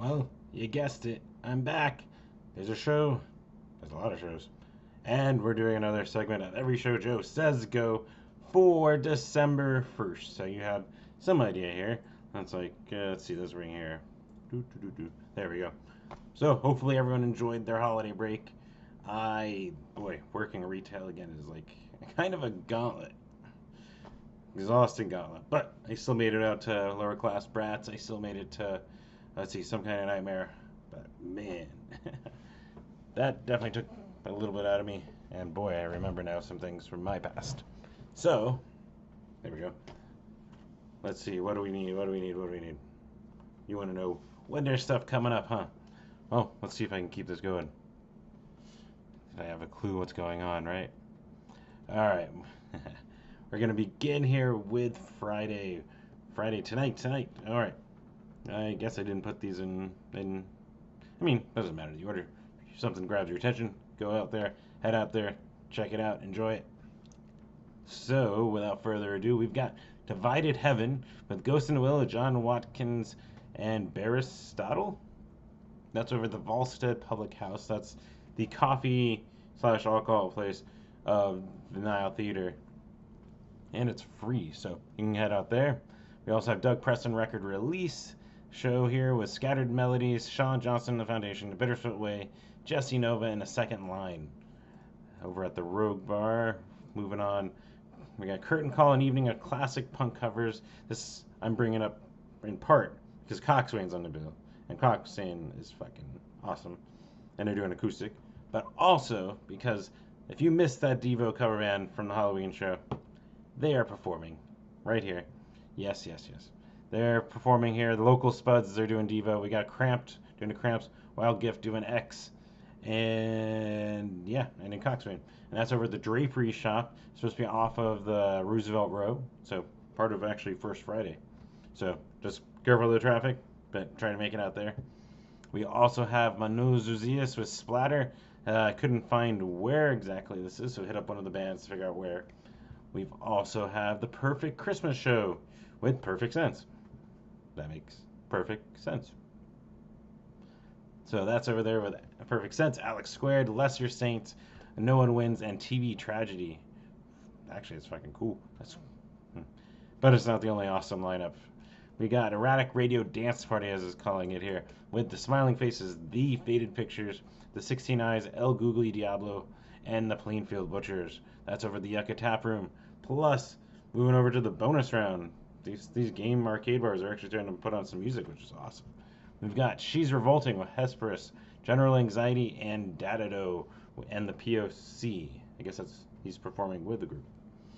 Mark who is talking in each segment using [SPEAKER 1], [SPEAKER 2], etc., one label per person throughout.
[SPEAKER 1] Well, you guessed it. I'm back. There's a show. There's a lot of shows. And we're doing another segment of Every Show Joe Says Go for December 1st. So you have some idea here. That's like, let's see this ring here. There we go. So hopefully everyone enjoyed their holiday break. Boy, working retail again is like kind of a gauntlet. Exhausting gauntlet. But I still made it out to lower class brats. I still made it to, let's see, some kind of nightmare. But man, that definitely took a little bit out of me. And boy, I remember now some things from my past. So, there we go. Let's see, what do we need? What do we need? What do we need? You want to know when there's stuff coming up, huh? Well, let's see if I can keep this going. I have a clue what's going on, right? All right. We're going to begin here with Friday. Friday tonight. All right. I guess I didn't put these in. I mean, doesn't matter. You order something grabs your attention, go out there, head out there, check it out, enjoy it. So, without further ado, we've got Divided Heaven with Ghost in the Will of John Watkins and Barristotle. That's over at the Volstead Public House. That's the coffee slash alcohol place of the Nile Theater. And it's free, so you can head out there. We also have Doug Preston record release show here with Scattered Melodies, Sean Johnson and the Foundation, The Bittersweet Way, Jesse Nova, and A Second Line. Over at the Rogue Bar, moving on, we got Curtain Call, an evening of classic punk covers. This I'm bringing up in part because Coxswain's on the bill, and Coxswain is fucking awesome, and they're doing acoustic. But also because if you missed that Devo cover band from the Halloween show, they are performing right here. Yes. They're performing here. The local Spuds, they're doing Devo. We got Cramped doing the Cramps. Wild Gift doing X. And yeah, and in Coxswain. And that's over at the Drapery Shop. It's supposed to be off of the Roosevelt Row. So part of actually First Friday. So just careful of the traffic, but try to make it out there. We also have Manu Zuzias with Splatter. I couldn't find where exactly this is, so hit up one of the bands to figure out where. We've also have the Perfect Christmas Show with Perfect Sense. That makes perfect sense. So that's over there with Perfect Sense, Alex Squared, Lesser Saints, No One Wins, and TV Tragedy. Actually, it's fucking cool. But it's not the only awesome lineup. We got Erratic Radio Dance Party, as it's calling it here, with the Smiling Faces, the Faded Pictures, the 16 Eyes, El Googly Diablo, and the Plainfield Butchers. That's over the Yucca Tap Room. Plus, moving over to the bonus round, these game arcade bars are actually trying to put on some music, which is awesome. We've got She's Revolting with Hesperus, General Anxiety, and Datado, and the POC. I guess he's performing with the group.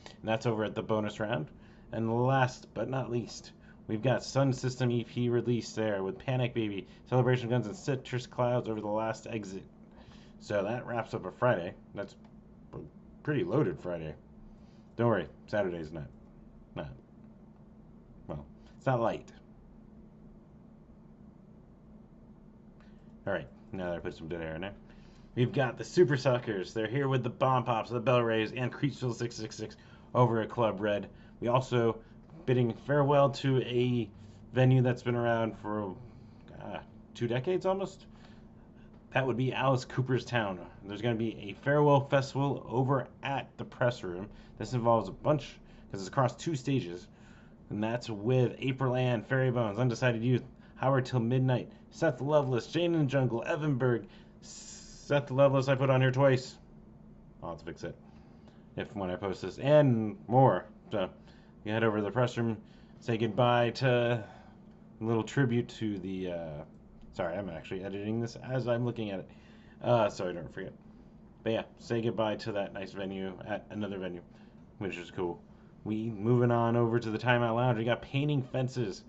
[SPEAKER 1] And that's over at the bonus round. And last but not least, we've got Sun System EP release there with Panic Baby, Celebration Guns, and Citrus Clouds over the last exit. So that wraps up a Friday. That's a pretty loaded Friday. Don't worry, Saturday's not. Well, it's not light. Alright, now that I put some dead air in there. We've got the Super Suckers. They're here with the Bomb Pops, the Bell Rays, and Creepsville 666 over at Club Red. We also bidding farewell to a venue that's been around for 2 decades almost. That would be Alice Cooperstown. There's going to be a farewell festival over at the press room. This involves a bunch, because it's across 2 stages. And that's with April Ann, Fairy Bones, Undecided Youth, Howard Till Midnight, Seth Lovelace, Jane in the Jungle, Evan Berg. Seth Lovelace I put on here twice. I'll have to fix it when I post this. And more. So you head over to the press room, say goodbye to a little tribute to the... Sorry, I'm actually editing this as I'm looking at it. So I don't forget. But yeah, say goodbye to that nice venue at another venue, which is cool. We moving on over to the Timeout Lounge. We got Painting Fences,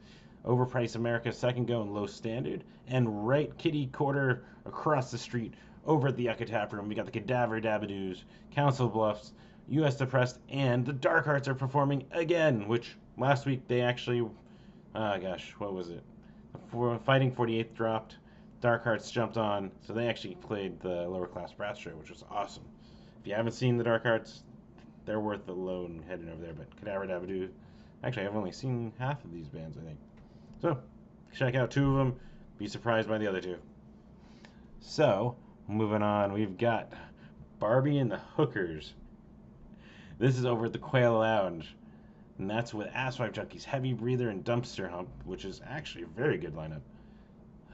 [SPEAKER 1] Overpriced America's Second Go and Low Standard, and right kitty quarter across the street over at the Yucca Tap Room. We got the Cadaver Dabadoos, Council Bluffs, U.S. Depressed, and the Dark Hearts are performing again, which last week they actually, what was it? Fighting 48th dropped, Dark Hearts jumped on, so they actually played the Lower Class Brass show, which was awesome. If you haven't seen the Dark Hearts, they're worth the loan heading over there. But Cadaver Dabadoo, actually, I've only seen half of these bands, I think. So check out 2 of them. Be surprised by the other two. So, moving on, we've got Barbie and the Hookers. This is over at the Quail Lounge. And that's with Asswipe Junkies, Heavy Breather, and Dumpster Hump, which is actually a very good lineup.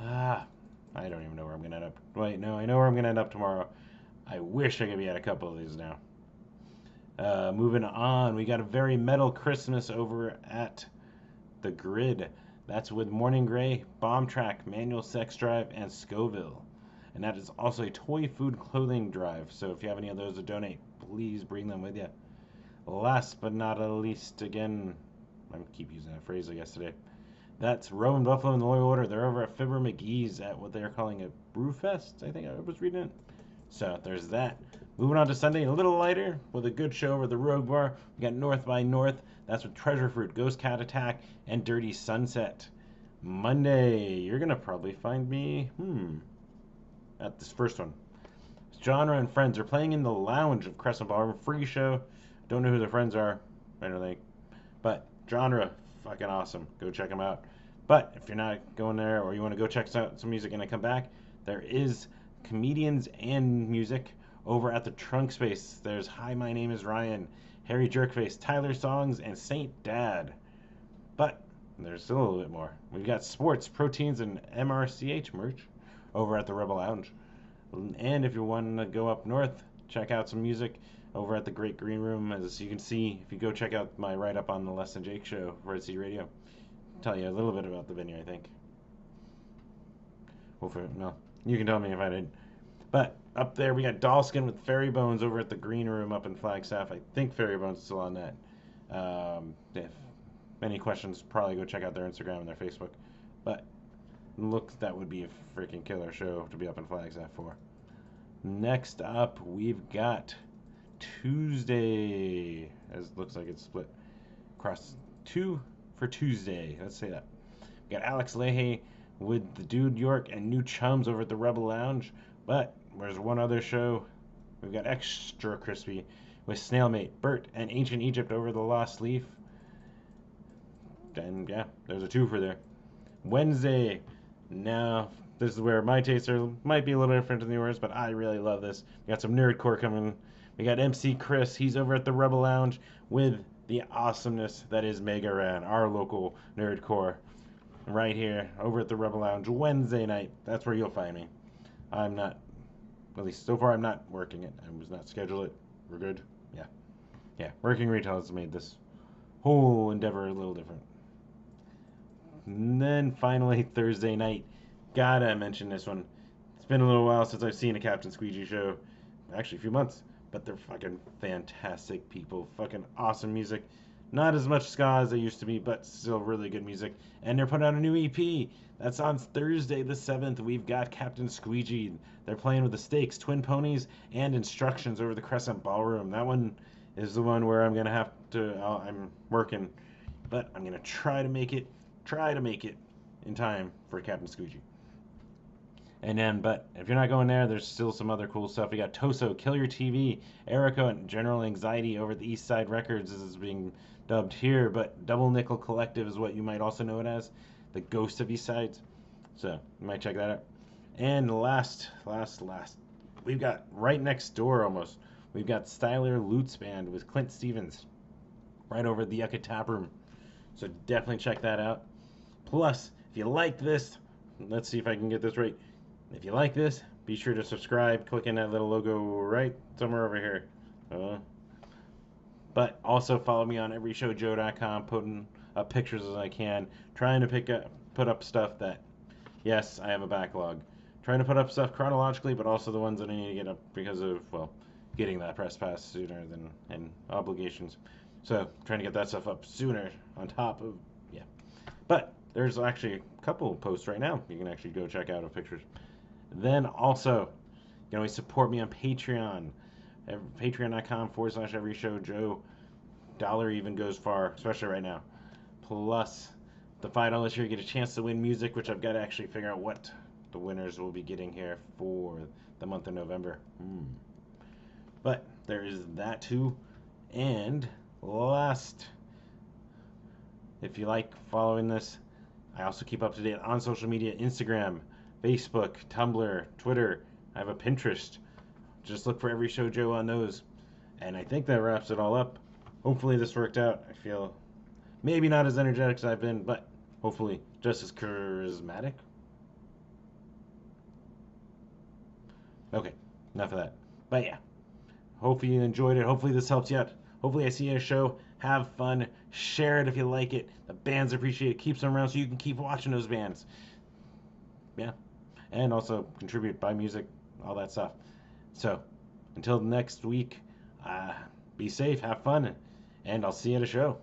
[SPEAKER 1] I don't even know where I'm going to end up. Wait, no, I know where I'm going to end up tomorrow. I wish I could be at a couple of these now. Moving on, we got a very metal Christmas over at the Grid. That's with Morning Gray, Bomb Track, Manual Sex Drive, and Scoville. And that is also a toy food clothing drive. So if you have any of those to donate, please bring them with you. Last but not least, again, I keep using that phrase I guess today. That's Roman Buffalo and the Loyal Order. They're over at Fibber McGee's at what they're calling a Brewfest, I think I was reading it. So there's that. Moving on to Sunday, a little lighter with a good show over the Rogue Bar. We got North by North. That's with Treasure Fruit, Ghost Cat Attack, and Dirty Sunset. Monday, you're going to probably find me, at this first one. Genre and Friends are playing in the lounge of Crescent Ballroom. Free show. Don't know who their friends are, I don't think. But Genre, fucking awesome. Go check them out. But if you're not going there or you want to go check out some music and then come back, there is comedians and music over at the Trunk Space. There's Hi, My Name is Ryan, Harry Jerkface, Tyler Songs, and Saint Dad. But there's still a little bit more. We've got sports, proteins, and MRCH merch over at the Rebel Lounge. And if you want to go up north, check out some music over at the Great Green Room. As you can see, if you go check out my write-up on the Less Than Jake show for Red City Radio, I'll tell you a little bit about the venue, I think. Hopefully, no. You can tell me if I didn't. But up there, we got Dollskin with Fairy Bones over at the Green Room up in Flagstaff. I think Fairy Bones is still on that. If any questions, probably go check out their Instagram and their Facebook. But look, that would be a freaking killer show to be up in Flagstaff for. Next up, we've got Tuesday. As it looks like it's split across 2 for Tuesday. Let's say that. We got Alex Leahy with the Dude York and New Chums over at the Rebel Lounge. But there's one other show. We've got Extra Crispy with Snailmate, Bert, and Ancient Egypt over the Lost Leaf. And yeah, there's a 2 for there. Wednesday. Now, this is where my tastes might be a little different than yours, but I really love this. We got some nerdcore coming. We got MC Chris. He's over at the Rebel Lounge with the awesomeness that is Mega Ran, our local nerdcore, right here over at the Rebel Lounge Wednesday night. That's where you'll find me. I'm not, at least so far, I'm not working it. I was not scheduled it. We're good. Yeah. Working retail has made this whole endeavor a little different. And then finally Thursday night, gotta mention this one. It's been a little while since I've seen a Captain Squeegee show. Actually, a few months. But they're fucking fantastic people. Fucking awesome music. Not as much ska as they used to be, but still really good music. And they're putting out a new EP. That's on Thursday the 7th. We've got Captain Squeegee. They're playing with the Stakes, Twin Ponies, and Instructions over the Crescent Ballroom. That one is the one where I'm going to have to... I'm working. But I'm going to try to make it in time for Captain Squeegee. And then, but if you're not going there, there's still some other cool stuff. We got Toso, Kill Your TV, Erica, and General Anxiety over at the East Side Records, as is being dubbed here. But Double Nickel Collective is what you might also know it as, the Ghost of East Sides. So you might check that out. And last, we've got right next door almost. We've got Styler Lutz Band with Clint Stevens, right over at the Yucca Tap Room. So definitely check that out. Plus, if you like this, let's see if I can get this right. If you like this, be sure to subscribe. Click in that little logo right somewhere over here. But also follow me on everyshowjoe.com, putting up pictures as I can. Trying to put up stuff that, yes, I have a backlog. Trying to put up stuff chronologically, but also the ones that I need to get up because of, well, getting that press pass sooner and obligations. So trying to get that stuff up sooner on top of, yeah. But there's actually a couple posts right now you can actually go check out of pictures. Then also, you can always support me on Patreon. Patreon.com/everyshowjoe. Dollar even goes far, especially right now. Plus, the $5 here, you get a chance to win music, which I've got to actually figure out what the winners will be getting here for the month of November. But there is that too. And last, if you like following this, I also keep up to date on social media: Instagram, Facebook, Tumblr, Twitter. I have a Pinterest. Just look for Every Show Joe on those. And I think that wraps it all up. Hopefully this worked out. I feel maybe not as energetic as I've been, but hopefully just as charismatic. Okay, enough of that. But yeah, hopefully you enjoyed it. Hopefully this helps you out. Hopefully I see you at a show. Have fun. Share it if you like it. The bands appreciate it. Keep them around so you can keep watching those bands. Yeah. And also contribute, buy music, all that stuff. So until next week, be safe, have fun, and I'll see you at a show.